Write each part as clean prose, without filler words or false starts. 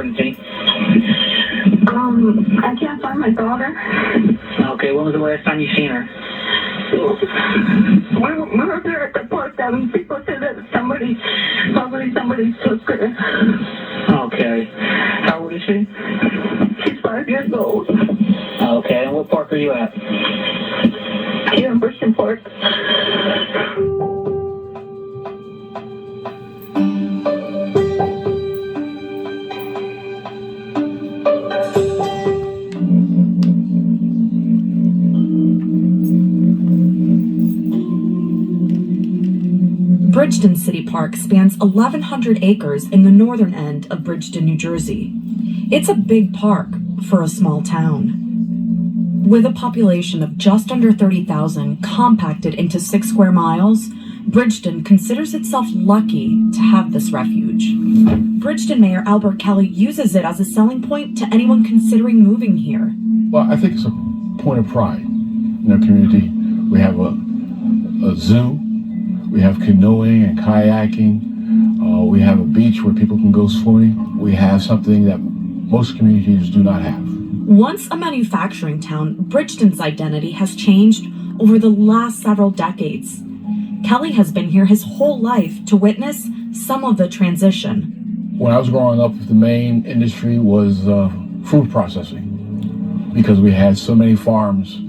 emergency? I can't find my daughter. Okay, when was the last time you seen her? We were there at the park, and people said that somebody took her. Okay. How old is she? She's 5 years old. Okay, and what park are you at? Here in Bridgeton Park. Bridgeton City Park spans 1,100 acres in the northern end of Bridgeton, New Jersey. It's a big park for a small town. With a population of just under 30,000 compacted into 6 square miles, Bridgeton considers itself lucky to have this refuge. Bridgeton Mayor Albert Kelly uses it as a selling point to anyone considering moving here. Well, I think it's a point of pride in our community. We have a zoo. We have canoeing and kayaking. We have a beach where people can go swimming. We have something that most communities do not have. Once a manufacturing town, Bridgeton's identity has changed over the last several decades. Kelly has been here his whole life to witness some of the transition. When I was growing up, the main industry was food processing because we had so many farms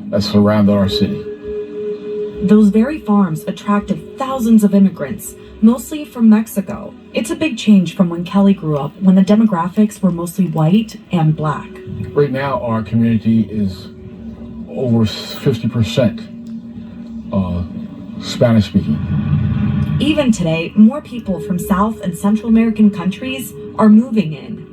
that surrounded our city. Those very farms attracted thousands of immigrants, mostly from Mexico. It's a big change from when Kelly grew up, when the demographics were mostly white and black. Right now, our community is over 50% Spanish speaking. Even today, more people from South and Central American countries are moving in.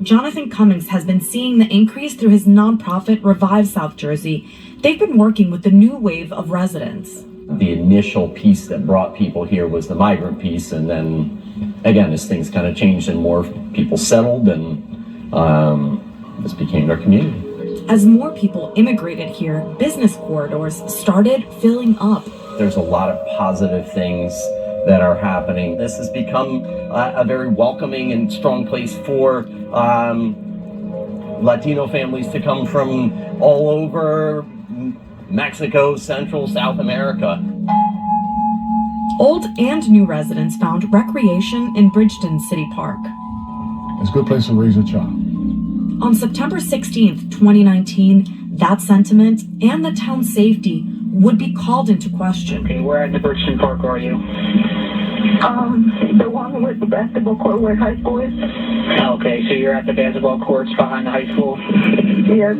Jonathan Cummings has been seeing the increase through his nonprofit Revive South Jersey. They've been working with the new wave of residents. The initial piece that brought people here was the migrant piece, and then again, as things kind of changed and more people settled, and this became our community. As more people immigrated here, business corridors started filling up. There's a lot of positive things that are happening. This has become a very welcoming and strong place for Latino families to come from all over Mexico, Central, South America. Old and new residents found recreation in Bridgeton City Park. It's a good place to raise a child. On September 16th, 2019, that sentiment and the town's safety would be called into question. Okay, where at the Bridgeton Park are you? The one with the basketball court where high school is. Okay, so you're at the basketball courts behind the high school? Yes.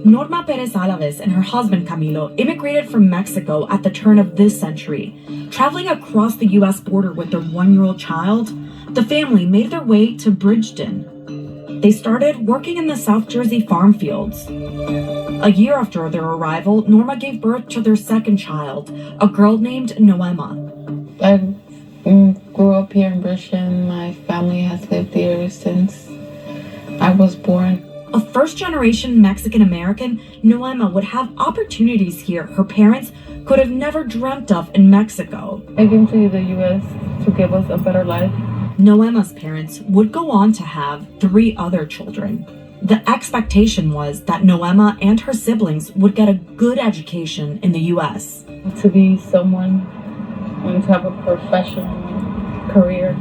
Norma Perez Alavez and her husband Camilo immigrated from Mexico at the turn of this century. Traveling across the U.S. border with their 1-year-old child, the family made their way to Bridgeton. They started working in the South Jersey farm fields. A year after their arrival, Norma gave birth to their second child, a girl named Noema. I grew up here in Bridgeton. My family has lived here since I was born. A first-generation Mexican-American, Noema would have opportunities here her parents could have never dreamt of in Mexico. I came to the U.S. to give us a better life. Noema's parents would go on to have 3 other children. The expectation was that Noema and her siblings would get a good education in the U.S. To be someone and to have a professional career.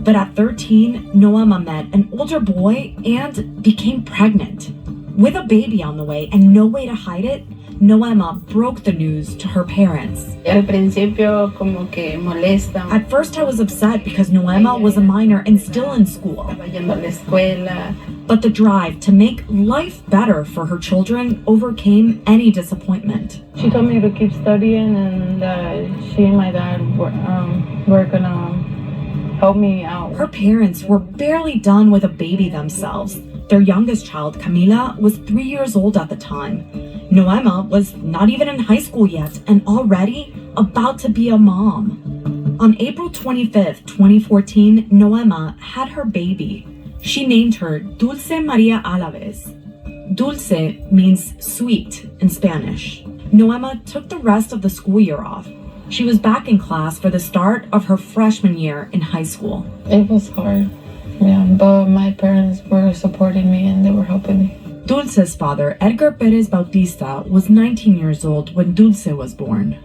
But at 13, Noema met an older boy and became pregnant. With a baby on the way and no way to hide it, Noema broke the news to her parents. Al principio como que molesta. At first I was upset because Noema was a minor and still in school. Estaba yendo a la escuela. But the drive to make life better for her children overcame any disappointment. She told me to keep studying, and she and my dad were gonna help me out. Her parents were barely done with a baby themselves. Their youngest child, Camila, was 3 years old at the time. Noema was not even in high school yet and already about to be a mom. On April 25th, 2014, Noema had her baby. She named her Dulce Maria Alavez. Dulce means sweet in Spanish. Noema took the rest of the school year off. She was back in class for the start of her freshman year in high school. It was hard, yeah, but my parents were supporting me and they were helping me. Dulce's father, Edgar Perez Bautista, was 19 years old when Dulce was born.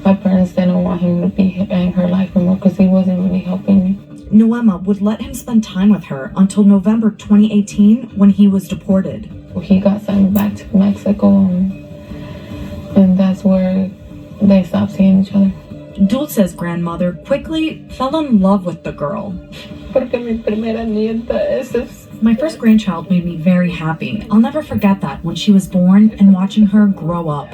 My parents didn't want him to be in her life anymore because he wasn't really helping me. Noema would let him spend time with her until November 2018 when he was deported. He got sent back to Mexico, and that's where they stopped seeing each other. Dulce's grandmother quickly fell in love with the girl. My first grandchild made me very happy. I'll never forget that when she was born and watching her grow up.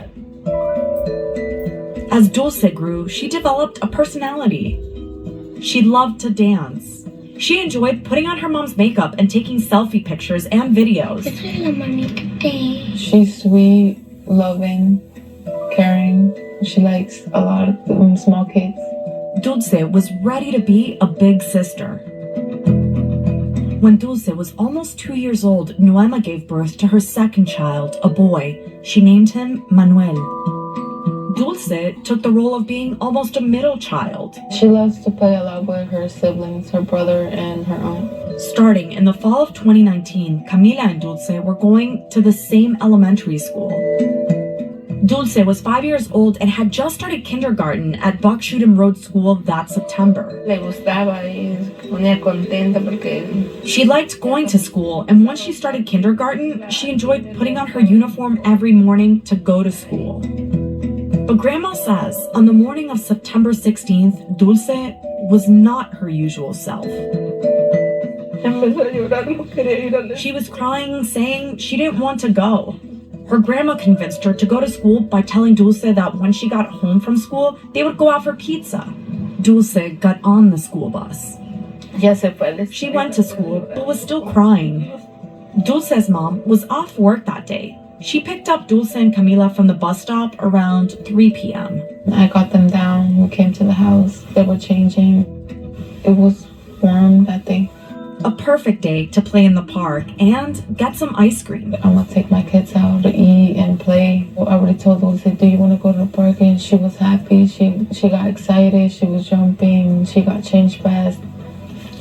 As Dulce grew, she developed a personality. She loved to dance. She enjoyed putting on her mom's makeup and taking selfie pictures and videos. She's sweet, loving, caring. She likes a lot of small kids. Dulce was ready to be a big sister. When Dulce was almost 2 years old, Noema gave birth to her second child, a boy. She named him Manuel. Dulce took the role of being almost a middle child. She loves to play a lot with her siblings, her brother and her aunt. Starting in the fall of 2019, Camila and Dulce were going to the same elementary school. Dulce was 5 years old and had just started kindergarten at Buckshootum Road School that September. She liked going to school, and once she started kindergarten, she enjoyed putting on her uniform every morning to go to school. But Grandma says on the morning of September 16th, Dulce was not her usual self. She was crying, saying she didn't want to go. Her grandma convinced her to go to school by telling Dulce that when she got home from school, they would go out for pizza. Dulce got on the school bus. She went to school, but was still crying. Dulce's mom was off work that day. She picked up Dulce and Camila from the bus stop around 3 p.m. I got them down. We came to the house. They were changing. It was warm that day. A perfect day to play in the park and get some ice cream. I'm gonna take my kids out to eat and play. I already told Dulce, do you want to go to the park? And she was happy. She got excited. She was jumping. She got changed fast.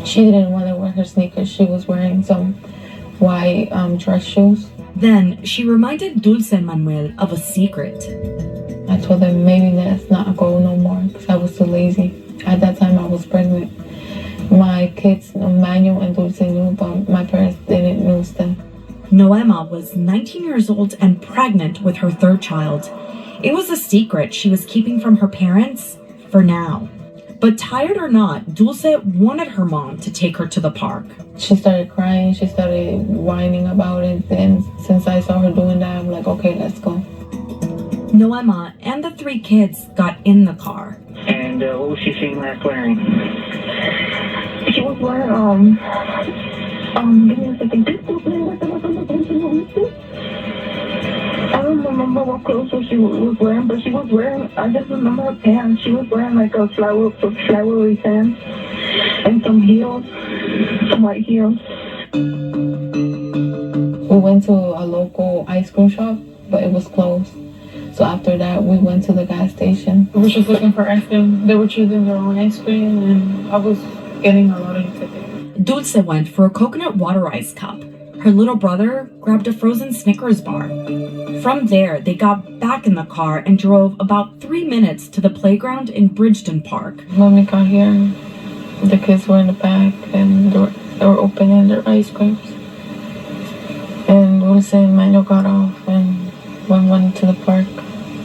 She didn't want to wear her sneakers. She was wearing some white dress shoes. Then she reminded Dulce and Manuel of a secret. I told them maybe let's not go no more because I was too lazy. At that time, I was pregnant. My kids, Manuel and Dulce, knew, but my parents didn't know them. Noema was 19 years old and pregnant with her third child. It was a secret she was keeping from her parents for now. But tired or not, Dulce wanted her mom to take her to the park. She started crying. She started whining about it. Then since I saw her doing that, I'm like, okay, let's go. Noema and the 3 kids got in the car. And what was she seeing last wearing? She was wearing, give me a second. I don't remember what clothes she was wearing, but she was wearing, I just remember her pants. She was wearing like a flowery pants and some heels, some white heels. We went to a local ice cream shop, but it was closed. So after that, we went to the gas station. We were just looking for ice cream. They were choosing their own ice cream, and I was getting a lot of tickets. Dulce went for a coconut water ice cup. Her little brother grabbed a frozen Snickers bar. From there, they got back in the car and drove about 3 minutes to the playground in Bridgeton Park. When we got here, the kids were in the back and they were opening their ice creams. And Dulce and Manuel got off and went to the park.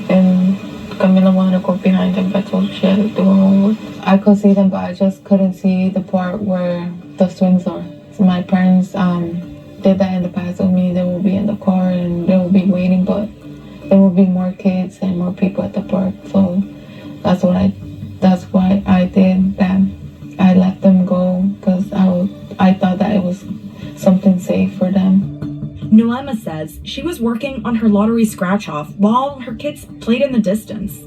And Camila wanted to go behind them, but I told her she had to do her homework. I could see them, but I just couldn't see the part where the swings are. So my parents did that in the past with me. They will be in the car and they will be waiting, but there will be more kids and more people at the park. So that's why I did that. I let them go because I thought that it was something safe for them. Noema says she was working on her lottery scratch-off while her kids played in the distance.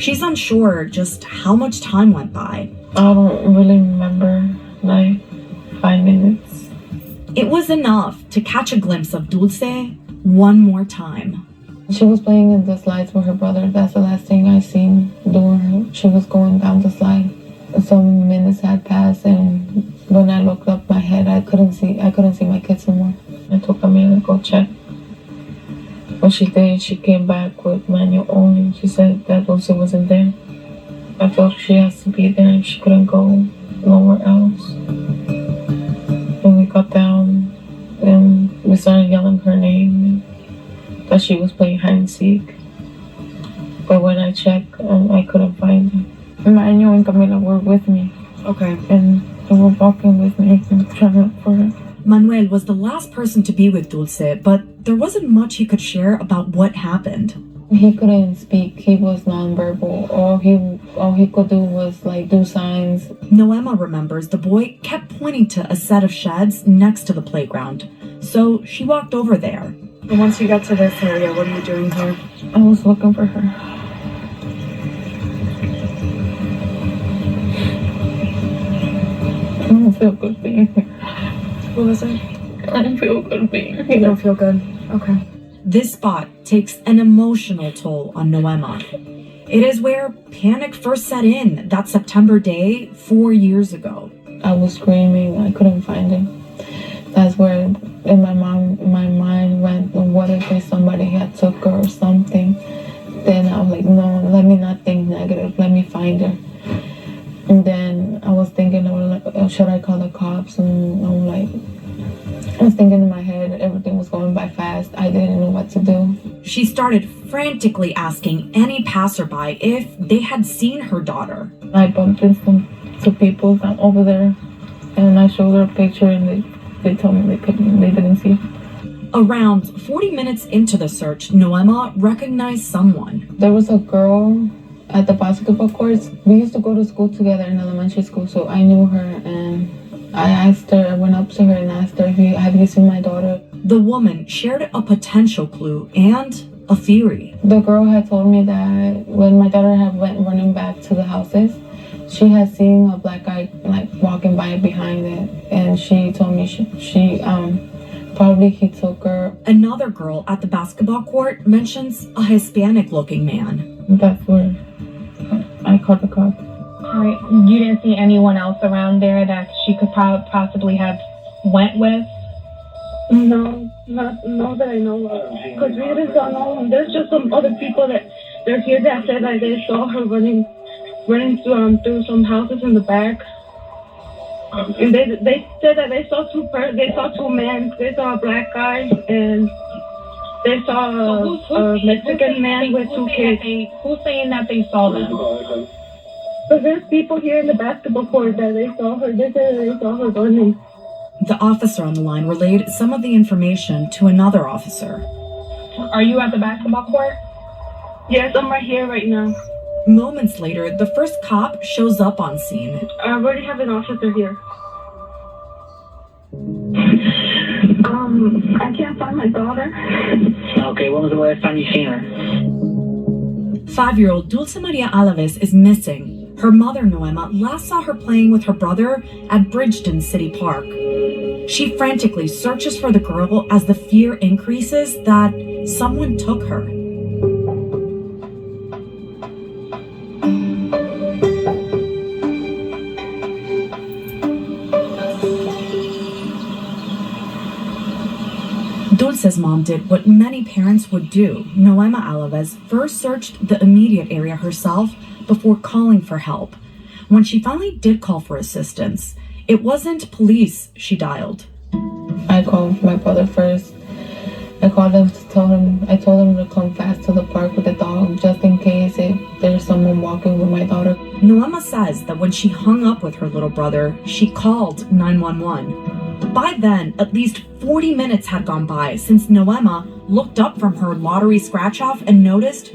She's unsure just how much time went by. I don't really remember, like 5 minutes. It was enough to catch a glimpse of Dulce one more time. She was playing in the slides with her brother. That's the last thing I seen doing her. She was going down the slide. Some minutes had passed, and when I looked up my head, I couldn't see my kids anymore. I took them in to go check. When she did, she came back with manual only. She said that Dulce wasn't there. I felt she has to be there and she couldn't go nowhere else. When we got down, and we started yelling her name, that she was playing hide and seek. But when I checked, I couldn't find her. Manuel and Camila were with me. Okay. And they were walking with me and trying to look for her. Manuel was the last person to be with Dulce, but there wasn't much he could share about what happened. He couldn't speak. He was nonverbal. All he could do was like do signs. Noema remembers the boy kept pointing to a set of sheds next to the playground, so she walked over there. And once you got to this area, what are you doing here? I was looking for her. I don't feel good being here. What was it? I don't feel good being here. You don't feel good? Okay. This spot takes an emotional toll on Noema. It is where panic first set in that September day 4 years ago. I was screaming. I couldn't find him. That's where in my mind went, what if somebody had took her or something? Then I was like, no, let me not think negative. Let me find her. And then I was thinking, should I call the cops? And I was thinking in my head, everything was going by fast. I didn't know what to do. She started frantically asking any passerby if they had seen her daughter. I bumped into some people over there, and I showed her a picture, and they told me they didn't see her. Around 40 minutes into the search, Noema recognized someone. There was a girl at the basketball courts. We used to go to school together in elementary school, so I knew her, and I went up to her and asked her, have you seen my daughter? The woman shared a potential clue and a theory. The girl had told me that when my daughter had went running back to the houses, she had seen a black guy like walking by behind it, and she told me she probably he took her. Another girl at the basketball court mentions a Hispanic-looking man. That's where I called the cops. All right. You didn't see anyone else around there that she could possibly have went with? No, not that I know of. Because we just don't know. There's just some other people that they're here that said that they saw her running through some houses in the back. And they said that they saw two men. They saw a black guy and they saw a Mexican man with two kids. Who's saying that they saw them? But there's people here in the basketball court that they saw her. They said they saw her running. The officer on the line relayed some of the information to another officer. Are you at the basketball court? Yes, I'm right here right now. Moments later, the first cop shows up on scene. I already have an officer here. I can't find my daughter. Okay, when was the last time you seen her? 5-year-old Dulce Maria Alavez is missing. Her mother, Noema, last saw her playing with her brother at Bridgeton City Park. She frantically searches for the girl as the fear increases that someone took her. Dulce's mom did what many parents would do. Noema Alavez first searched the immediate area herself before calling for help. When she finally did call for assistance, it wasn't police she dialed. I called my brother first. I called him I told him to come fast to the park with the dog, just in case if there's someone walking with my daughter. Noema says that when she hung up with her little brother, she called 911. By then, at least 40 minutes had gone by since Noema looked up from her lottery scratch-off and noticed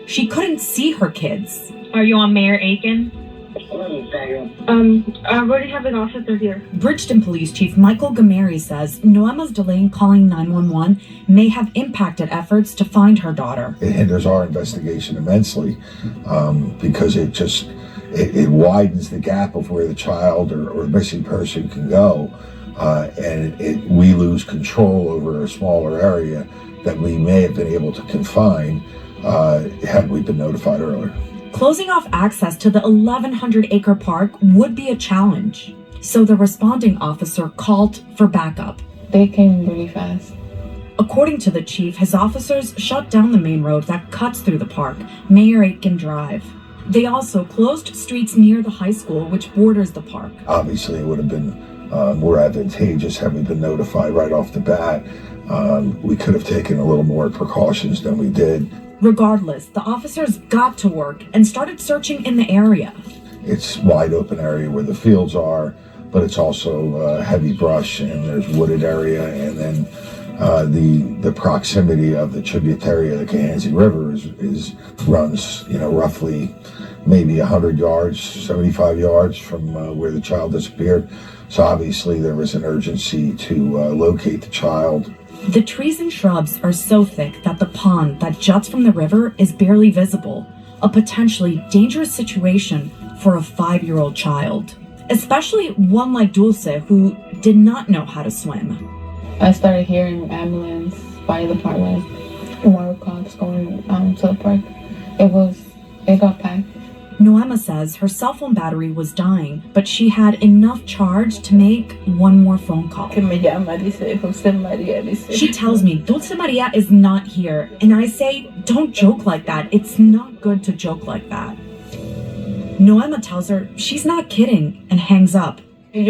she couldn't see her kids. Are you on Mayor Aiken? I already have an officer here. Bridgeton Police Chief Michael Gameri says Noema's delay in calling 911 may have impacted efforts to find her daughter. It hinders our investigation immensely because it widens the gap of where the child or missing person can go. and we lose control over a smaller area that we may have been able to confine had we been notified earlier. Closing off access to the 1,100-acre park would be a challenge, so the responding officer called for backup. They came really fast. According to the chief, his officers shut down the main road that cuts through the park, Mayor Aitken Drive. They also closed streets near the high school, which borders the park. Obviously, it would have been more advantageous had we been notified right off the bat. We could have taken a little more precautions than we did. Regardless, the officers got to work and started searching in the area. It's wide open area where the fields are, but it's also heavy brush and there's wooded area, and then the proximity of the tributary of the Cohansey River runs roughly maybe 100 yards, 75 yards from where the child disappeared. So obviously there was an urgency to locate the child. The trees and shrubs are so thick that the pond that juts from the river is barely visible, a potentially dangerous situation for a 5-year-old child, especially one like Dulce, who did not know how to swim. I started hearing ambulance, fire department, water cops going to the park. It got packed. Noema says her cell phone battery was dying, but she had enough charge to make one more phone call. She tells me Dulce Maria is not here, and I say, don't joke like that. It's not good to joke like that. Noema tells her she's not kidding and hangs up. I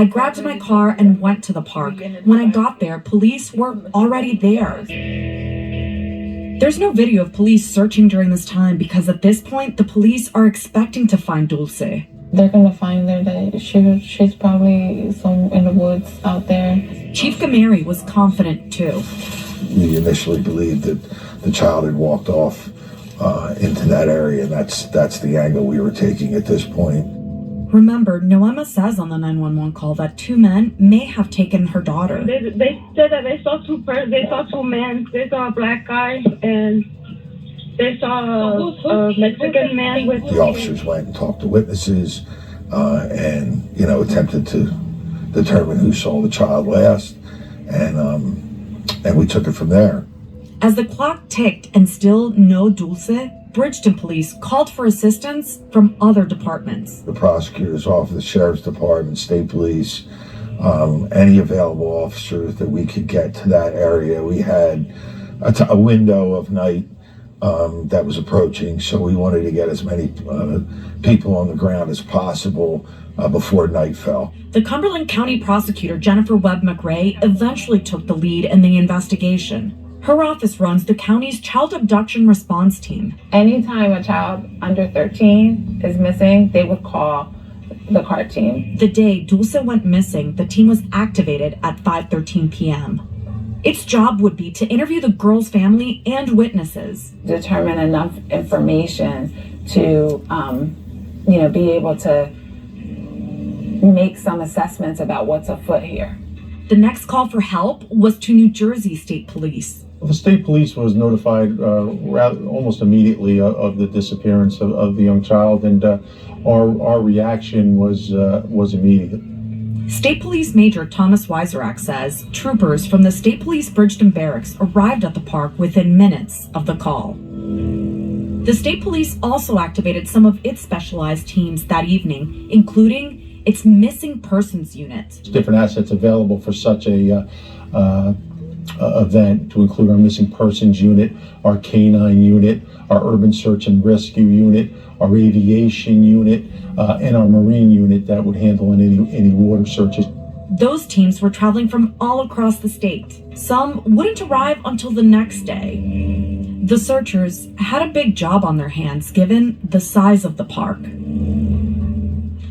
grabbed my car and went to the park. When I got there, police were already there. There's no video of police searching during this time because at this point, the police are expecting to find Dulce. They're gonna find her. That she's probably in the woods out there. Chief Gameri was confident too. We initially believed that the child had walked off into that area, and that's the angle we were taking at this point. Remember, Noema says on the 911 call that 2 men may have taken her daughter. They said that they saw two men. They saw a black guy and they saw a Mexican man with. The officers went and talked to witnesses, and attempted to determine who saw the child last, and we took it from there. As the clock ticked and still no Dulce, Bridgeton police called for assistance from other departments. The prosecutor's office, the sheriff's department, state police, any available officers that we could get to that area. We had a window of night that was approaching, so we wanted to get as many people on the ground as possible before night fell. The Cumberland County prosecutor, Jennifer Webb McRae, eventually took the lead in the investigation. Her office runs the county's child abduction response team. Anytime a child under 13 is missing, they would call the CART team. The day Dulce went missing, the team was activated at 5:13 p.m. Its job would be to interview the girl's family and witnesses. Determine enough information to, be able to make some assessments about what's afoot here. The next call for help was to New Jersey State Police. The state police was notified almost immediately of the disappearance of the young child, and our reaction was immediate. State Police Major Thomas Weiserak says troopers from the State Police Bridgeton Barracks arrived at the park within minutes of the call. The state police also activated some of its specialized teams that evening, including its missing persons unit. Different assets available for such a event, to include our missing persons unit, our canine unit, our urban search and rescue unit, our aviation unit, and our marine unit that would handle any water searches. Those teams were traveling from all across the state. Some wouldn't arrive until the next day. The searchers had a big job on their hands given the size of the park.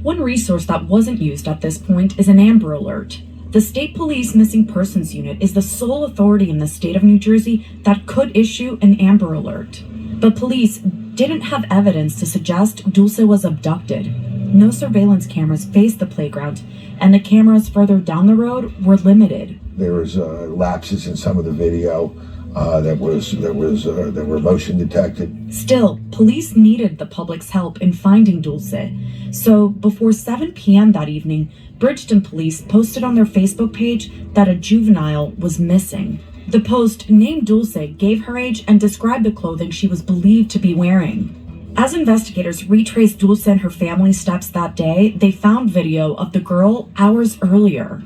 One resource that wasn't used at this point is an Amber Alert. The State Police Missing Persons Unit is the sole authority in the state of New Jersey that could issue an Amber Alert. But police didn't have evidence to suggest Dulce was abducted. No surveillance cameras faced the playground, and the cameras further down the road were limited. There was lapses in some of the video that were motion detected. Still, police needed the public's help in finding Dulce. So before 7 p.m. that evening, Bridgeton police posted on their Facebook page that a juvenile was missing. The post named Dulce, gave her age, and described the clothing she was believed to be wearing. As investigators retraced Dulce and her family's steps that day, they found video of the girl hours earlier.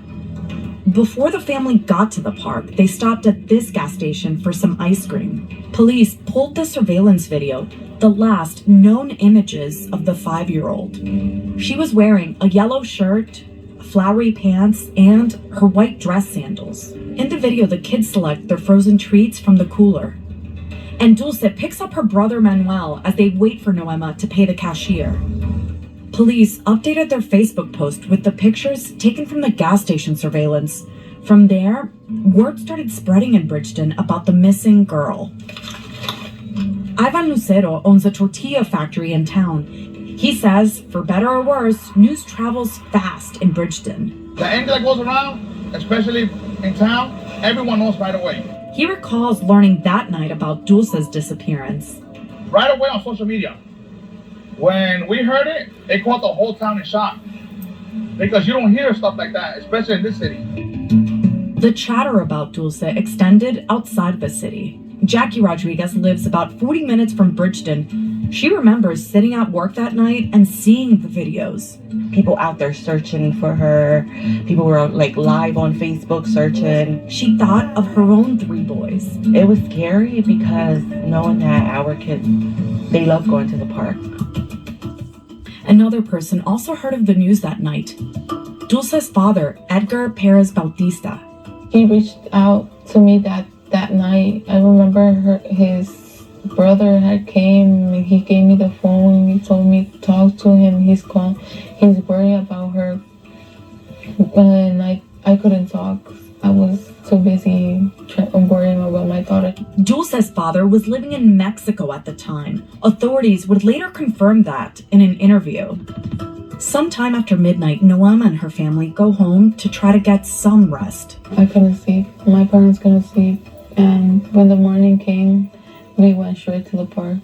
Before the family got to the park, they stopped at this gas station for some ice cream. Police pulled the surveillance video, the last known images of the 5-year-old. She was wearing a yellow shirt, flowery pants, and her white dress sandals. In the video, the kids select their frozen treats from the cooler. And Dulce picks up her brother Manuel as they wait for Noema to pay the cashier. Police updated their Facebook post with the pictures taken from the gas station surveillance. From there, word started spreading in Bridgeton about the missing girl. Ivan Lucero owns a tortilla factory in town. He says, for better or worse, news travels fast in Bridgeton. The angle that goes around, especially in town, everyone knows right away. He recalls learning that night about Dulce's disappearance. Right away on social media. When we heard it, it caught the whole town in shock. Because you don't hear stuff like that, especially in this city. The chatter about Dulce extended outside the city. Jackie Rodriguez lives about 40 minutes from Bridgeton. She remembers sitting at work that night and seeing the videos. People out there searching for her. People were like live on Facebook searching. She thought of her own 3 boys. It was scary because knowing that our kids, they love going to the park. Another person also heard of the news that night. Dulce's father, Edgar Perez Bautista. He reached out to me that night. I remember his brother had came and he gave me the phone. He told me to talk to him. He's worried about her. And I couldn't talk. I was too busy worrying about my daughter. Dulce's father was living in Mexico at the time. Authorities would later confirm that in an interview. Sometime after midnight, Noema and her family go home to try to get some rest. I couldn't sleep. My parents couldn't sleep. And when the morning came, we went straight to the park.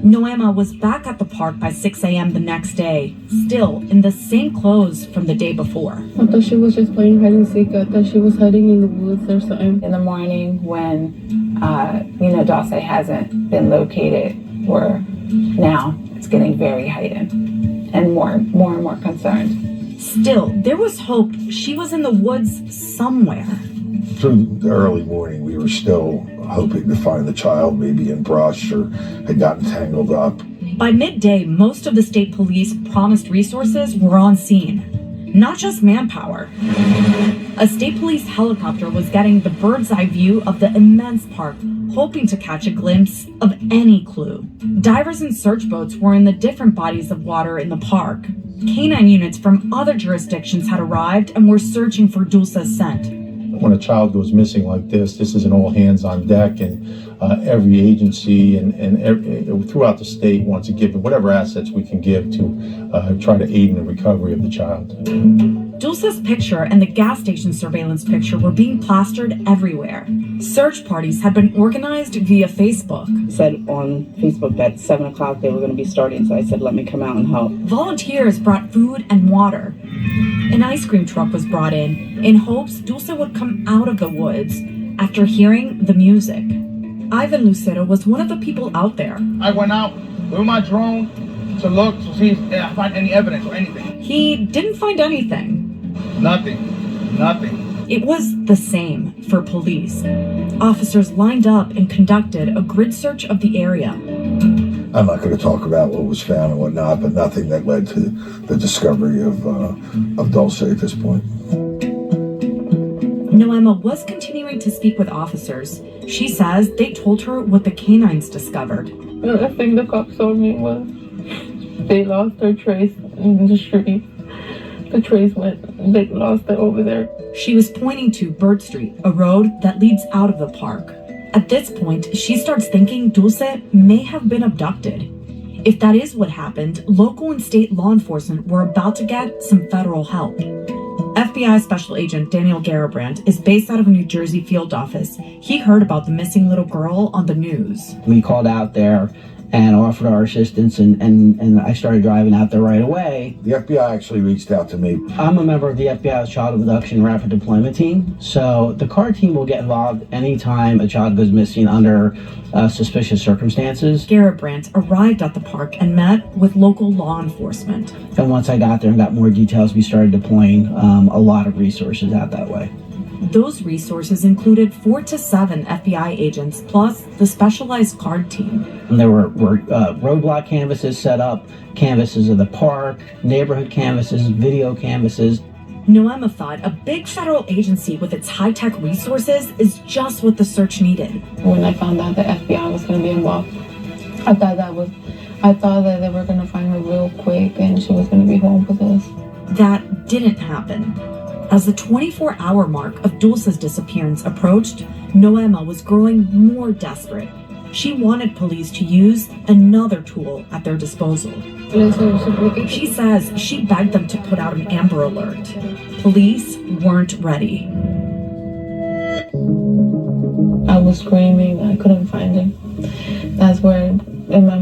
Noema was back at the park by 6 a.m. the next day, still in the same clothes from the day before. I thought she was just playing hide and seek. I thought she was hiding in the woods or something. In the morning when, Dulce hasn't been located, now it's getting very heightened and more and more concerned. Still, there was hope she was in the woods somewhere. Through the early morning, we were still hoping to find the child, maybe in brush or had gotten tangled up. By midday, most of the state police promised resources were on scene, not just manpower. A state police helicopter was getting the bird's eye view of the immense park, hoping to catch a glimpse of any clue. Divers and search boats were in the different bodies of water in the park. Canine units from other jurisdictions had arrived and were searching for Dulce's scent. When a child goes missing like this is an all hands on deck, and every agency and throughout the state wants to give whatever assets we can give to try to aid in the recovery of the child. Dulce's picture and the gas station surveillance picture were being plastered everywhere. Search parties had been organized via Facebook. It said on Facebook that 7 o'clock they were going to be starting, so I said, let me come out and help. Volunteers brought food and water. An ice cream truck was brought in hopes Dulce would come out of the woods after hearing the music. Ivan Lucero was one of the people out there. I went out with my drone to look to see if I find any evidence or anything. He didn't find anything. Nothing. It was the same for police. Officers lined up and conducted a grid search of the area. I'm not going to talk about what was found and whatnot, but nothing that led to the discovery of Dulce at this point. Noema was continuing to speak with officers. She says they told her what the canines discovered. The thing the cops told me was they lost their trace in the street. The trace they lost it over there. She was pointing to Bird Street, a road that leads out of the park. At this point, she starts thinking Dulce may have been abducted. If that is what happened, local and state law enforcement were about to get some federal help. FBI Special Agent Daniel Garabrandt is based out of a New Jersey field office. He heard about the missing little girl on the news. We called out there and offered our assistance, and I started driving out there right away. The FBI actually reached out to me. I'm a member of the FBI's Child Abduction Rapid Deployment Team, so the CAR team will get involved anytime a child goes missing under suspicious circumstances. Garabrandt arrived at the park and met with local law enforcement. And once I got there and got more details, we started deploying a lot of resources out that way. Those resources included 4 to 7 FBI agents, plus the specialized card team. And there were roadblock canvases set up, canvases of the park, neighborhood canvases, video canvases. Noema thought a big federal agency with its high-tech resources is just what the search needed. When I found out the FBI was going to be involved, I thought that they were going to find her real quick and she was going to be home with us. That didn't happen. As the 24-hour mark of Dulce's disappearance approached, Noema was growing more desperate. She wanted police to use another tool at their disposal. She says she begged them to put out an Amber Alert. Police weren't ready. I was screaming. I couldn't find him. That's where in my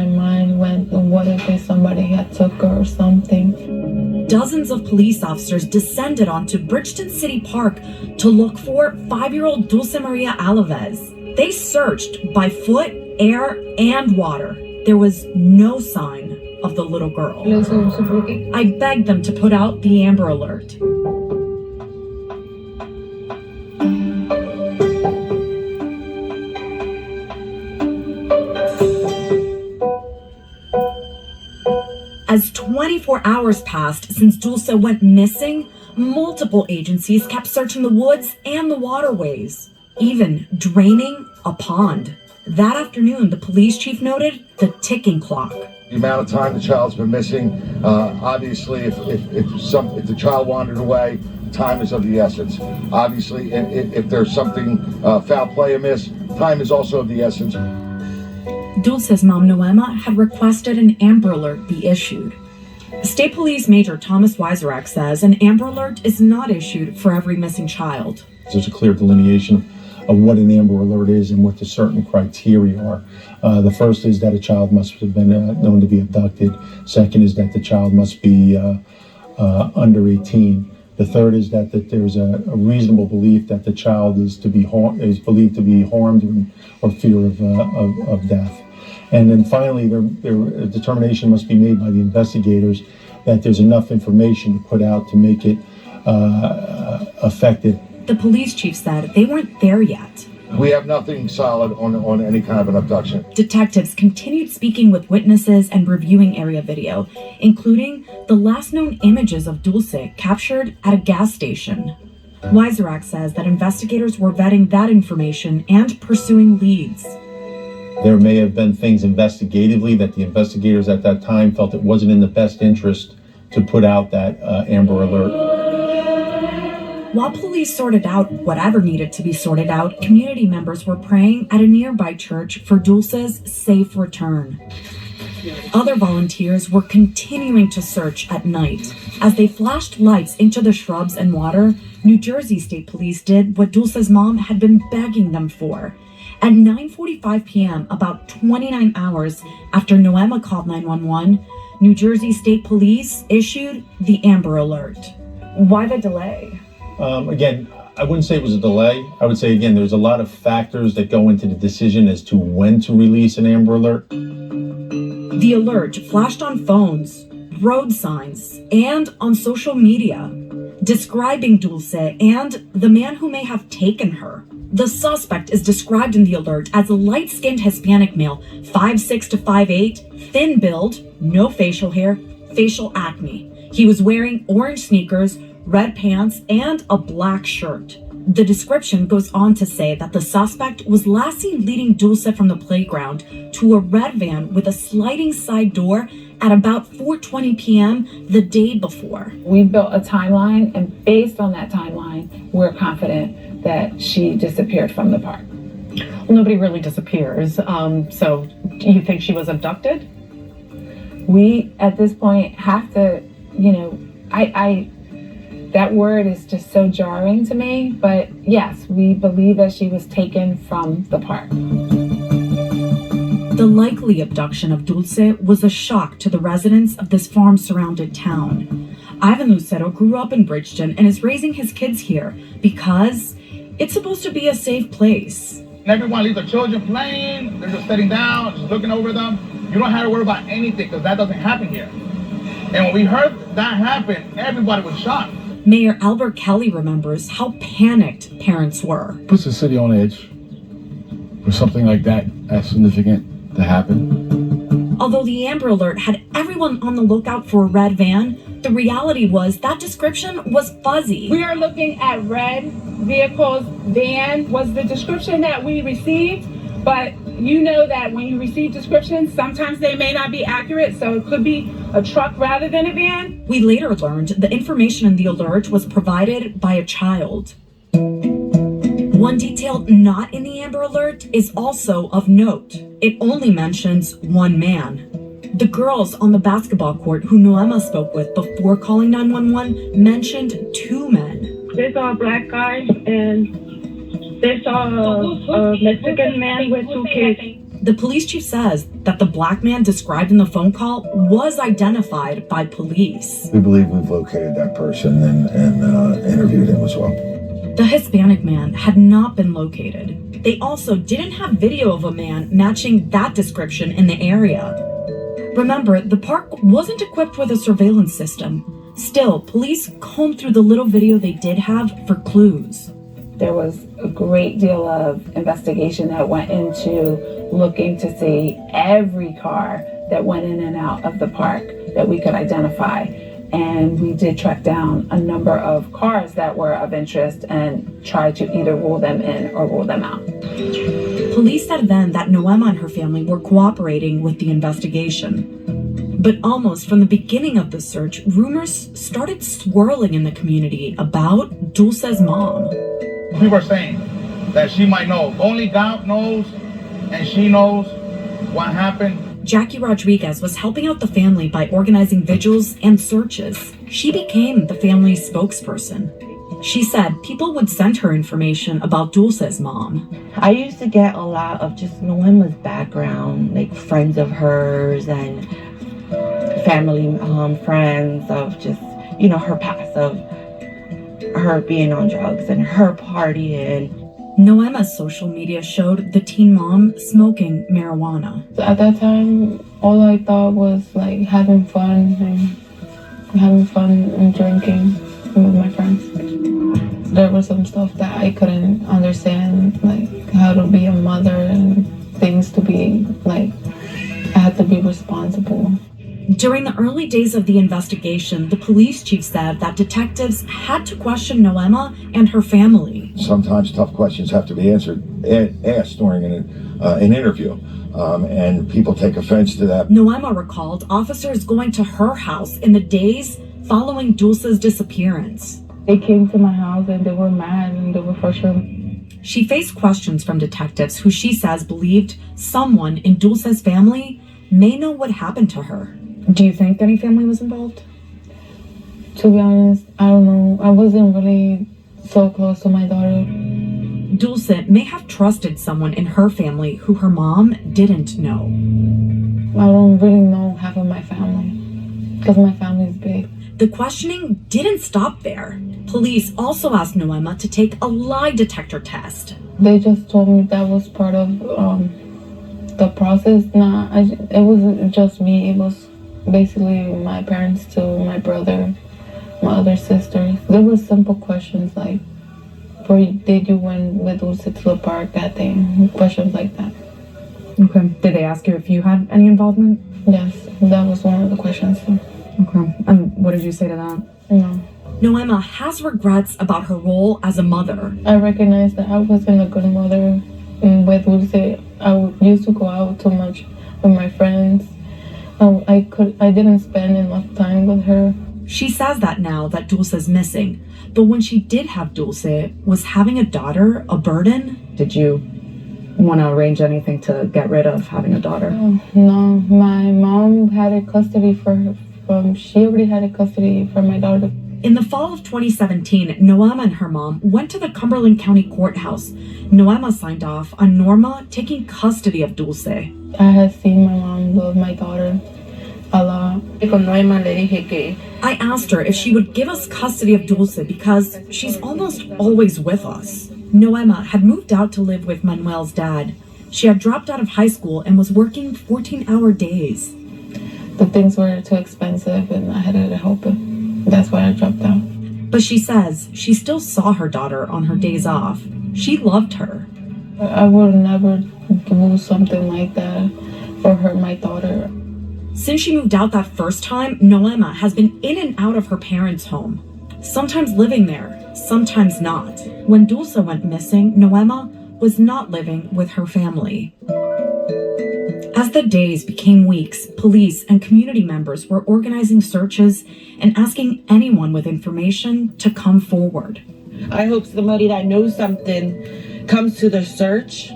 mind went, what if somebody had took her or something? Dozens of police officers descended onto Bridgeton City Park to look for 5-year-old Dulce Maria Alavez. They searched by foot, air, and water. There was no sign of the little girl. I begged them to put out the Amber Alert. As 24 hours passed since Dulce went missing, multiple agencies kept searching the woods and the waterways, even draining a pond. That afternoon, the police chief noted the ticking clock. The amount of time the child's been missing, obviously, if the child wandered away, time is of the essence. Obviously, if there's something foul play amiss, time is also of the essence. Dulce's mom, Noema, had requested an Amber Alert be issued. State Police Major Thomas Weiserak says an Amber Alert is not issued for every missing child. There's a clear delineation of what an Amber Alert is and what the certain criteria are. The first is that a child must have been known to be abducted. Second is that the child must be under 18. The third is that there's a reasonable belief that the child is believed to be harmed or fear of death. And then finally, a determination must be made by the investigators that there's enough information to put out to make it effective. The police chief said they weren't there yet. We have nothing solid on any kind of an abduction. Detectives continued speaking with witnesses and reviewing area video, including the last known images of Dulce captured at a gas station. Weiserak says that investigators were vetting that information and pursuing leads. There may have been things investigatively that the investigators at that time felt it wasn't in the best interest to put out that Amber Alert. While police sorted out whatever needed to be sorted out, community members were praying at a nearby church for Dulce's safe return. Other volunteers were continuing to search at night. As they flashed lights into the shrubs and water, New Jersey State Police did what Dulce's mom had been begging them for. At 9:45 p.m., about 29 hours after Noema called 911, New Jersey State Police issued the Amber Alert. Why the delay? Again, I wouldn't say it was a delay. I would say, again, there's a lot of factors that go into the decision as to when to release an Amber Alert. The alert flashed on phones, road signs, and on social media, describing Dulce and the man who may have taken her. The suspect is described in the alert as a light-skinned Hispanic male, 5'6" to 5'8", thin build, no facial hair, facial acne. He was wearing orange sneakers, red pants, and a black shirt. The description goes on to say that the suspect was last seen leading Dulce from the playground to a red van with a sliding side door at about 4:20 p.m. the day before. We built a timeline, and based on that timeline, we're confident that she disappeared from the park. Well, nobody really disappears. So do you think she was abducted? We, at this point, have to, that word is just so jarring to me. But yes, we believe that she was taken from the park. The likely abduction of Dulce was a shock to the residents of this farm-surrounded town. Ivan Lucero grew up in Bridgeton and is raising his kids here because it's supposed to be a safe place. Everyone leaves their children playing. They're just sitting down, just looking over them. You don't have to worry about anything because that doesn't happen here. And when we heard that happen, everybody was shocked. Mayor Albert Kelly remembers how panicked parents were. Puts the city on edge for something like that as significant to happen. Although the Amber Alert had everyone on the lookout for a red van, the reality was that description was fuzzy. We are looking at red vehicles. Van was the description that we received, but you know that when you receive descriptions, sometimes they may not be accurate, so it could be a truck rather than a van. We later learned the information in the alert was provided by a child. One detail not in the Amber Alert is also of note. It only mentions one man. The girls on the basketball court who Noema spoke with before calling 911 mentioned two men. They saw a black guy and they saw a Mexican man with two kids. The police chief says that the black man described in the phone call was identified by police. We believe we've located that person and interviewed him as well. The Hispanic man had not been located. They also didn't have video of a man matching that description in the area. Remember, the park wasn't equipped with a surveillance system. Still, police combed through the little video they did have for clues. There was a great deal of investigation that went into looking to see every car that went in and out of the park that we could identify. And we did track down a number of cars that were of interest and try to either rule them in or rule them out. Police said then that Noema and her family were cooperating with the investigation. But almost from the beginning of the search, rumors started swirling in the community about Dulce's mom. People are saying that she might know. Only God knows, and she knows what happened. Jackie Rodriguez was helping out the family by organizing vigils and searches. She became the family's spokesperson. She said people would send her information about Dulce's mom. I used to get a lot of just Noema's background, like friends of hers and family friends of just, you know, her past of her being on drugs and her partying. Noema's social media showed the teen mom smoking marijuana. At that time, all I thought was like having fun and drinking with my friends. There was some stuff that I couldn't understand, like how to be a mother and things to be like, I had to be responsible. During the early days of the investigation, the police chief said that detectives had to question Noema and her family. Sometimes tough questions have to be asked during an interview, and people take offense to that. Noema recalled officers going to her house in the days following Dulce's disappearance. They came to my house and they were mad and they were frustrated. She faced questions from detectives who she says believed someone in Dulce's family may know what happened to her. Do you think any family was involved? To be honest, I don't know. I wasn't really so close to my daughter. Dulce may have trusted someone in her family who her mom didn't know. I don't really know half of my family because my family is big. The questioning didn't stop there. Police also asked Noema to take a lie detector test. They just told me that was part of the process. It wasn't just me. It was basically my parents too, my brother, my other sisters. There were simple questions like, did you went with Dulce to the park, that thing, questions like that. Okay. Did they ask you if you had any involvement? Yes, that was one of the questions too. Okay. And what did you say to that? No. Noema has regrets about her role as a mother. I recognize that I wasn't a good mother with Dulce. I used to go out too much with my friends. I didn't spend enough time with her. She says that now that Dulce's missing, but when she did have Dulce, was having a daughter a burden? Did you want to arrange anything to get rid of having a daughter? No, my mom had a custody for her. She already had a custody for my daughter. In the fall of 2017, Noema and her mom went to the Cumberland County Courthouse. Noema signed off on Norma taking custody of Dulce. I had seen my mom love my daughter a lot. I asked her if she would give us custody of Dulce because she's almost always with us. Noema had moved out to live with Manuel's dad. She had dropped out of high school and was working 14-hour days. The things were too expensive and I had to help him. That's why I dropped out. But she says she still saw her daughter on her days off. She loved her. I would never do something like that or hurt my daughter. Since she moved out that first time, Noema has been in and out of her parents' home, sometimes living there, sometimes not. When Dulce went missing, Noema was not living with her family. As the days became weeks, police and community members were organizing searches and asking anyone with information to come forward. I hope somebody that knows something comes to the search.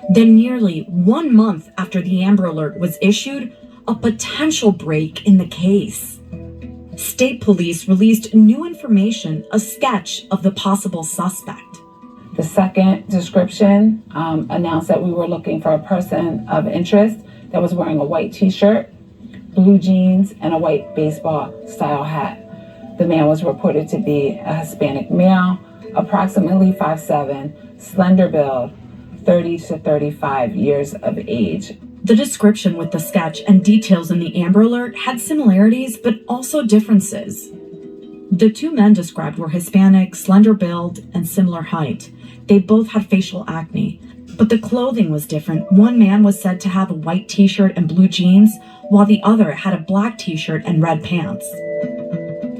Then nearly 1 month after the Amber Alert was issued, a potential break in the case. State police released new information, a sketch of the possible suspect. The second description announced that we were looking for a person of interest that was wearing a white t-shirt, blue jeans, and a white baseball style hat. The man was reported to be a Hispanic male, approximately 5'7", slender build, 30 to 35 years of age. The description with the sketch and details in the Amber Alert had similarities, but also differences. The two men described were Hispanic, slender build, and similar height. They both had facial acne, but the clothing was different. One man was said to have a white t-shirt and blue jeans, while the other had a black t-shirt and red pants.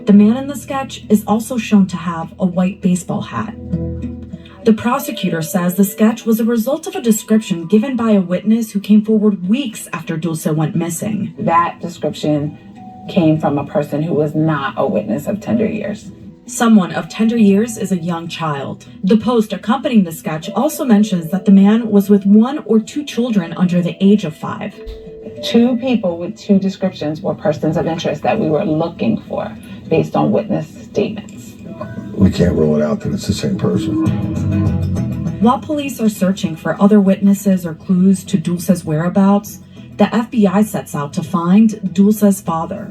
The man in the sketch is also shown to have a white baseball hat. The prosecutor says the sketch was a result of a description given by a witness who came forward weeks after Dulce went missing. That description came from a person who was not a witness of tender years. Someone of tender years is a young child. The post accompanying the sketch also mentions that the man was with 1 or 2 children under the age of 5. 2 people with 2 descriptions were persons of interest that we were looking for based on witness statements. We can't rule it out that it's the same person. While police are searching for other witnesses or clues to Dulce's whereabouts, the FBI sets out to find Dulce's father.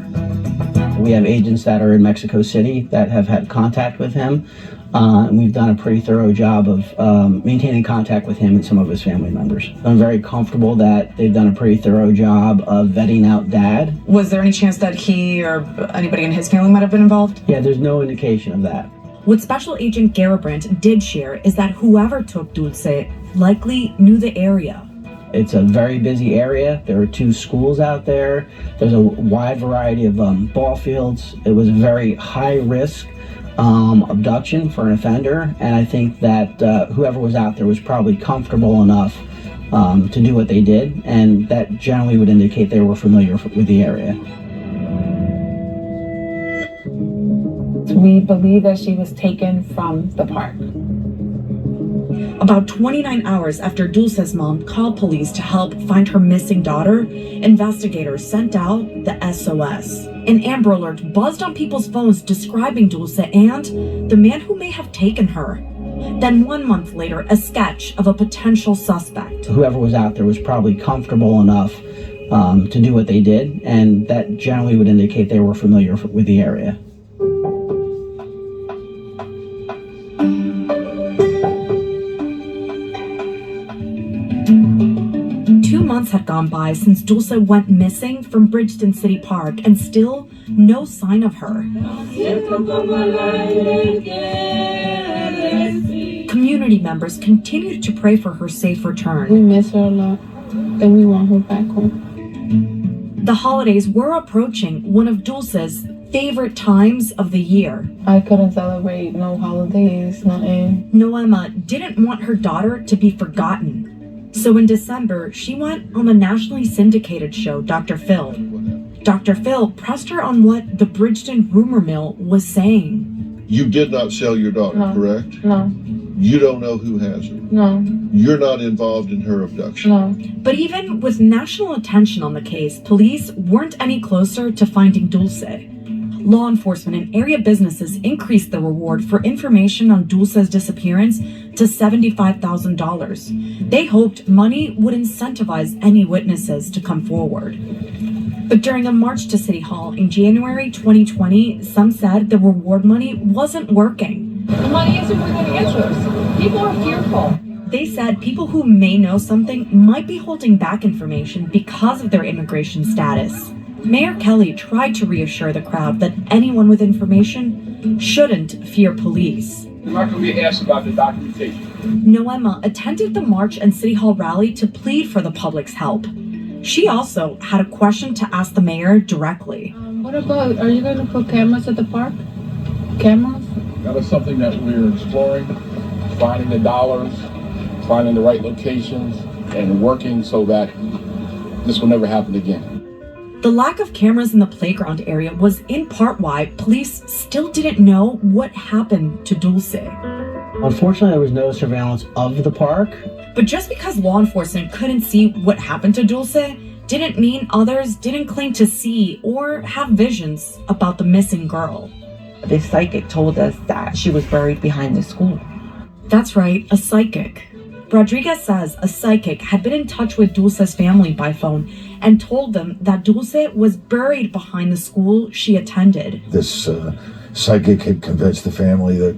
We have agents that are in Mexico City that have had contact with him. And we've done a pretty thorough job of maintaining contact with him and some of his family members. I'm very comfortable that they've done a pretty thorough job of vetting out Dad. Was there any chance that he or anybody in his family might have been involved? Yeah, there's no indication of that. What Special Agent Garabrandt did share is that whoever took Dulce likely knew the area. It's a very busy area. There are 2 schools out there. There's a wide variety of ball fields. It was a very high-risk abduction for an offender, and I think that whoever was out there was probably comfortable enough to do what they did, and that generally would indicate they were familiar with the area. We believe that she was taken from the park. About 29 hours after Dulce's mom called police to help find her missing daughter, investigators sent out the SOS. An Amber Alert buzzed on people's phones describing Dulce and the man who may have taken her. Then 1 month later, a sketch of a potential suspect. Whoever was out there was probably comfortable enough to do what they did, and that generally would indicate they were familiar with the area. Months had gone by since Dulce went missing from Bridgeton City Park, and still no sign of her. Community members continued to pray for her safe return. We miss her a lot, and we want her back home. The holidays were approaching, one of Dulce's favorite times of the year. I couldn't celebrate no holidays, nothing. Noema didn't want her daughter to be forgotten. So in December, she went on the nationally syndicated show, Dr. Phil. Dr. Phil pressed her on what the Bridgeton rumor mill was saying. You did not sell your daughter, correct? No. You don't know who has her? No. You're not involved in her abduction? No. But even with national attention on the case, police weren't any closer to finding Dulce. law enforcement and area businesses increased the reward for information on Dulce's disappearance to $75,000. They hoped money would incentivize any witnesses to come forward. But during a march to City Hall in January 2020, some said the reward money wasn't working. The money isn't bringing any answers. People are fearful. They said people who may know something might be holding back information because of their immigration status. Mayor Kelly tried to reassure the crowd that anyone with information shouldn't fear police. You're not going to be asked about the documentation. Noema attended the march and City Hall rally to plead for the public's help. She also had a question to ask the mayor directly. What about, are you going to put cameras at the park? Cameras? That is something that we're exploring, finding the dollars, finding the right locations, and working so that this will never happen again. The lack of cameras in the playground area was in part why police still didn't know what happened to Dulce. Unfortunately, there was no surveillance of the park. But just because law enforcement couldn't see what happened to Dulce didn't mean others didn't claim to see or have visions about the missing girl. The psychic told us that she was buried behind the school. That's right, a psychic. Rodriguez says a psychic had been in touch with Dulce's family by phone and told them that Dulce was buried behind the school she attended. This psychic had convinced the family that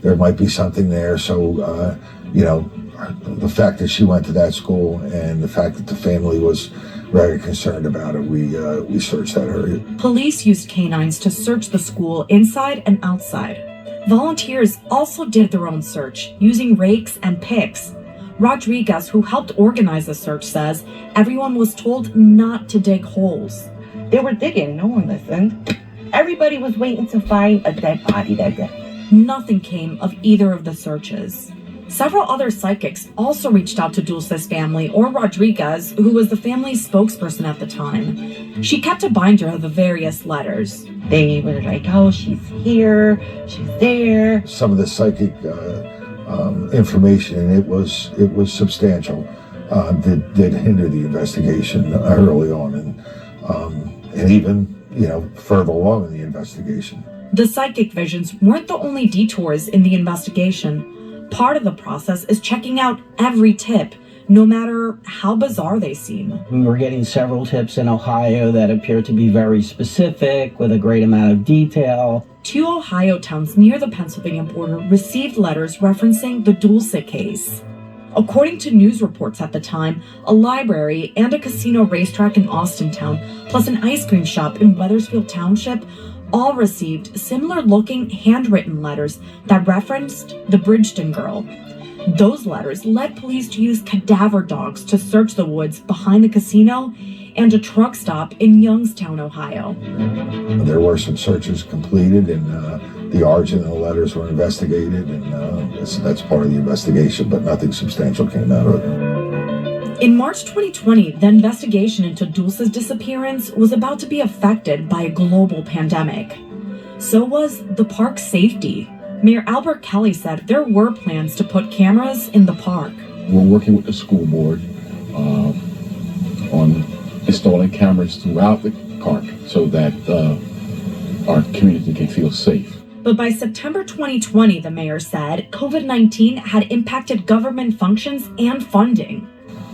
there might be something there. So, the fact that she went to that school and the fact that the family was very concerned about it, we searched that area. Police used canines to search the school inside and outside. Volunteers also did their own search, using rakes and picks. Rodriguez, who helped organize the search, says everyone was told not to dig holes. They were digging, no one listened. Everybody was waiting to find a dead body that day. Nothing came of either of the searches. Several other psychics also reached out to Dulce's family or Rodriguez, who was the family's spokesperson at the time. She kept a binder of the various letters. They were like, oh, she's here, she's there. Some of the psychic information, and it was substantial, did hinder the investigation early on, and even further along in the investigation. The psychic visions weren't the only detours in the investigation. Part of the process is checking out every tip, no matter how bizarre they seem. We were getting several tips in Ohio that appeared to be very specific, with a great amount of detail. 2 Ohio towns near the Pennsylvania border received letters referencing the Dulce case. According to news reports at the time, a library and a casino racetrack in Austintown, plus an ice cream shop in Wethersfield Township, all received similar-looking handwritten letters that referenced the Bridgeton girl. Those letters led police to use cadaver dogs to search the woods behind the casino and a truck stop in Youngstown, Ohio. There were some searches completed, and the origin of the letters were investigated, and that's part of the investigation, but nothing substantial came out of it. In March 2020, the investigation into Dulce's disappearance was about to be affected by a global pandemic. So was the park's safety. Mayor Albert Kelly said there were plans to put cameras in the park. We're working with the school board on installing cameras throughout the park so that our community can feel safe. But by September 2020, the mayor said, COVID-19 had impacted government functions and funding.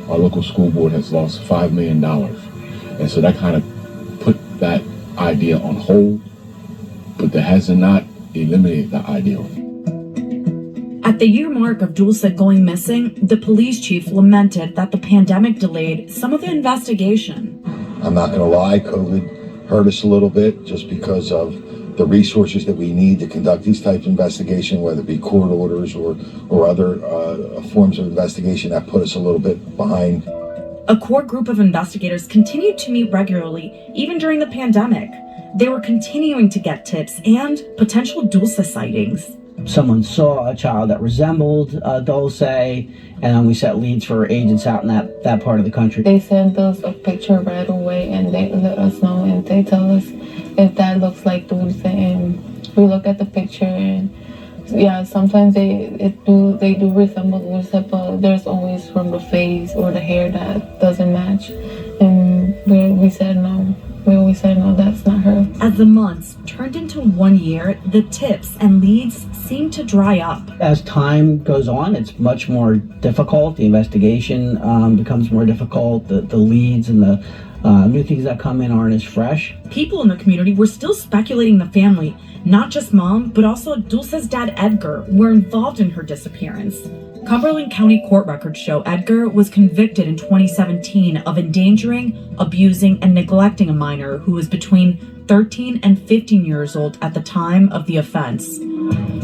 Our local school board has lost $5 million. And so that kind of put that idea on hold, but that has not eliminated the idea. At the year mark of Dulce going missing, the police chief lamented that the pandemic delayed some of the investigation. I'm not going to lie, COVID hurt us a little bit just because of the resources that we need to conduct these types of investigation, whether it be court orders or other forms of investigation. That put us a little bit behind. A core group of investigators continued to meet regularly, even during the pandemic. They were continuing to get tips and potential Dulce sightings. Someone saw a child that resembled Dulce, and then we set leads for agents out in that part of the country. They sent us a picture right away, and they let us know, and they tell us if that looks like Dulce, and we look at the picture, and yeah, sometimes they do resemble Dulce, but there's always from the face or the hair that doesn't match, and we said no. We always said no, that's not her. As the months turned into 1 year, the tips and leads seem to dry up. As time goes on, it's much more difficult. The investigation becomes more difficult. The leads and the new things that come in aren't as fresh. People in the community were still speculating the family, not just mom, but also Dulce's dad Edgar, were involved in her disappearance. Cumberland County court records show Edgar was convicted in 2017 of endangering, abusing, and neglecting a minor who was between 13 and 15 years old at the time of the offense.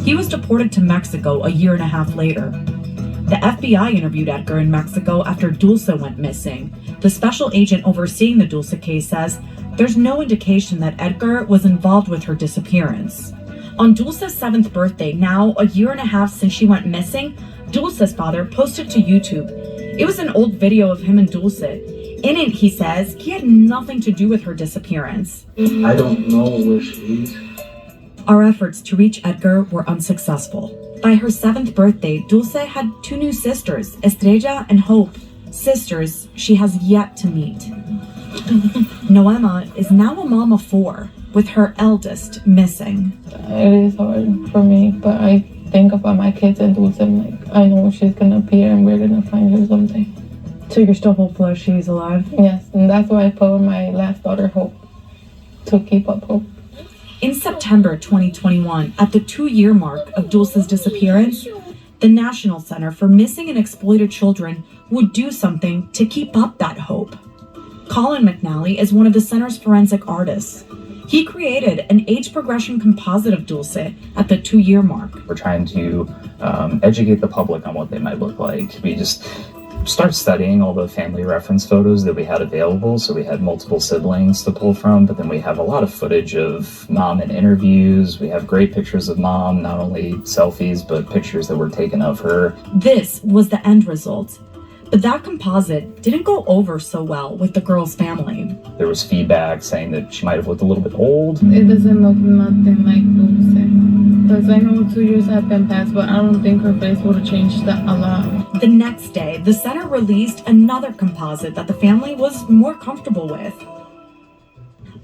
He was deported to Mexico a year and a half later. The FBI interviewed Edgar in Mexico after Dulce went missing. The special agent overseeing the Dulce case says there's no indication that Edgar was involved with her disappearance. On Dulce's 7th birthday, now a year and a half since she went missing, Dulce's father posted to YouTube. It was an old video of him and Dulce. In it, he says he had nothing to do with her disappearance. I don't know where she is. Our efforts to reach Edgar were unsuccessful. By her 7th birthday, Dulce had 2 new sisters, Estrella and Hope, sisters she has yet to meet. Noema is now a mom of 4, with her eldest missing. It is hard for me, but I think about my kids and Dulce, and like, I know she's gonna appear and we're gonna find her someday. So you're still hopeful that she's alive? Yes, and that's why I put with my last daughter Hope, to keep up hope. In September 2021, at the 2-year mark of Dulce's disappearance, the National Center for Missing and Exploited Children would do something to keep up that hope. Colin McNally is one of the center's forensic artists. He created an age progression composite of Dulce at the 2-year mark. We're trying to educate the public on what they might look like. We just start studying all the family reference photos that we had available. So we had multiple siblings to pull from, but then we have a lot of footage of mom in interviews. We have great pictures of mom, not only selfies, but pictures that were taken of her. This was the end result. But that composite didn't go over so well with the girl's family. There was feedback saying that she might have looked a little bit old. It doesn't look nothing like Dulce. Because I know 2 years have been passed, but I don't think her face would have changed that a lot. The next day, the center released another composite that the family was more comfortable with.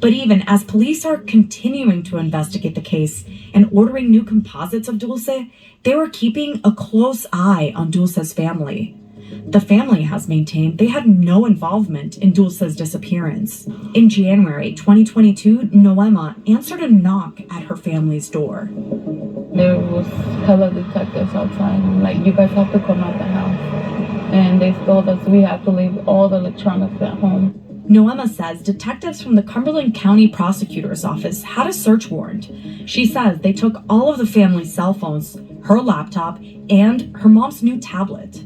But even as police are continuing to investigate the case and ordering new composites of Dulce, they were keeping a close eye on Dulce's family. The family has maintained they had no involvement in Dulce's disappearance. In January 2022, Noema answered a knock at her family's door. There was hella detectives outside. I'm like, you guys have to come out the house. And they told us we have to leave all the electronics at home. Noema says detectives from the Cumberland County Prosecutor's Office had a search warrant. She says they took all of the family's cell phones, her laptop, and her mom's new tablet.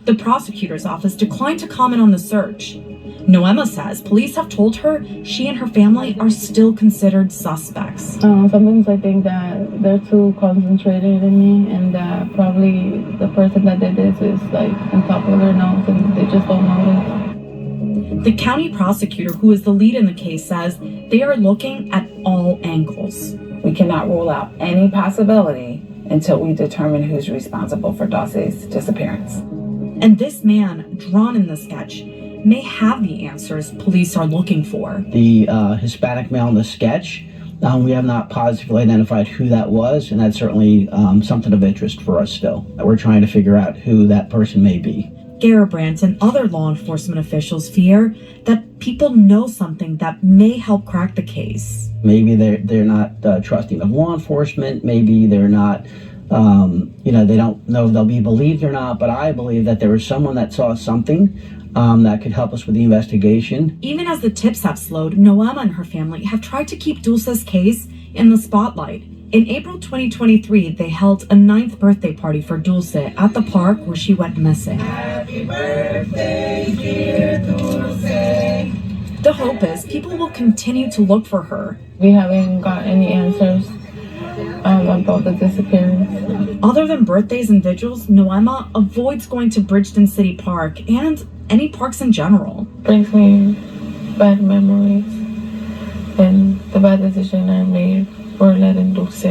The prosecutor's office declined to comment on the search. Noema says police have told her she and her family are still considered suspects. Sometimes I think that they're too concentrated in me, and that probably the person that did this is like on top of their nose and they just don't notice. The county prosecutor, who is the lead in the case, says they are looking at all angles. We cannot rule out any possibility until we determine who's responsible for Dulce's disappearance. And this man, drawn in the sketch, may have the answers police are looking for. The Hispanic male in the sketch, we have not positively identified who that was, and that's certainly something of interest for us still. We're trying to figure out who that person may be. Garibrandt and other law enforcement officials fear that people know something that may help crack the case. Maybe they're not trusting of law enforcement. Maybe they're not, they don't know if they'll be believed or not. But I believe that there was someone that saw something that could help us with the investigation. Even as the tips have slowed, Noema and her family have tried to keep Dulce's case in the spotlight. In April 2023, they held a 9th birthday party for Dulce at the park where she went missing. Happy birthday, dear Dulce. The hope is people will continue to look for her. We haven't got any answers about the disappearance. Other than birthdays and vigils, Noema avoids going to Bridgeton City Park and any parks in general. Brings me bad memories and the bad decision I made for letting Dulce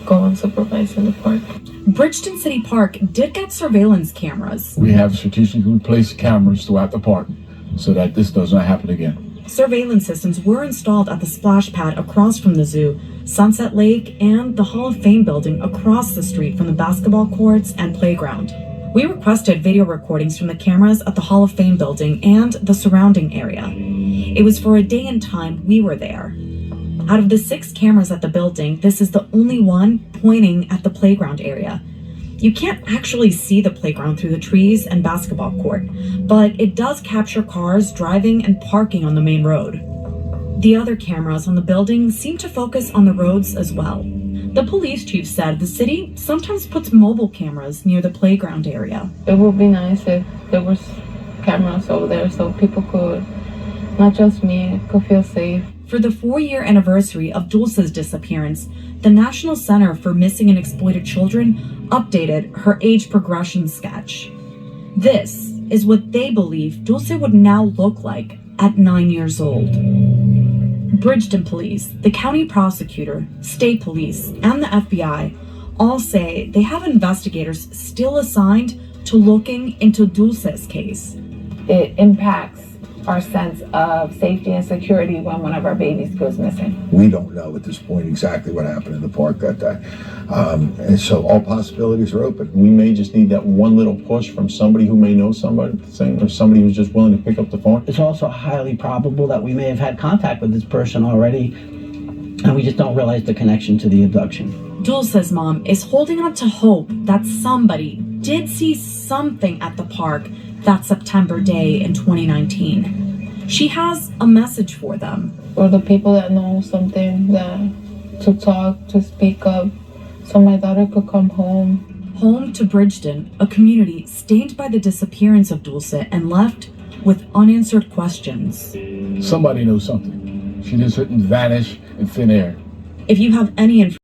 go unsupervised in the park. Bridgeton City Park did get surveillance cameras. We have strategically placed cameras throughout the park so that this does not happen again. Surveillance systems were installed at the splash pad across from the zoo, Sunset Lake, and the Hall of Fame building across the street from the basketball courts and playground. We requested video recordings from the cameras at the Hall of Fame building and the surrounding area. It was for a day and time we were there. Out of the 6 cameras at the building, this is the only one pointing at the playground area. You can't actually see the playground through the trees and basketball court, but it does capture cars driving and parking on the main road. The other cameras on the building seem to focus on the roads as well. The police chief said the city sometimes puts mobile cameras near the playground area. It would be nice if there was cameras over there so people could, not just me, could feel safe. For the 4-year anniversary of Dulce's disappearance, the National Center for Missing and Exploited Children updated her age progression sketch. This is what they believe Dulce would now look like at 9 years old. Bridgeton Police, the county prosecutor, state police, and the FBI all say they have investigators still assigned to looking into Dulce's case. It impacts our sense of safety and security when one of our babies goes missing. We don't know at this point exactly what happened in the park that day. And so all possibilities are open. We may just need that one little push from somebody who may know somebody, or somebody who's just willing to pick up the phone. It's also highly probable that we may have had contact with this person already, and we just don't realize the connection to the abduction. Dulce's mom is holding on to hope that somebody did see something at the park that September day in 2019. She has a message for them. For the people that know something, to talk, to speak up, so my daughter could come home. Home to Bridgeton, a community stained by the disappearance of Dulce and left with unanswered questions. Somebody knows something. She just didn't vanish in thin air. If you have any information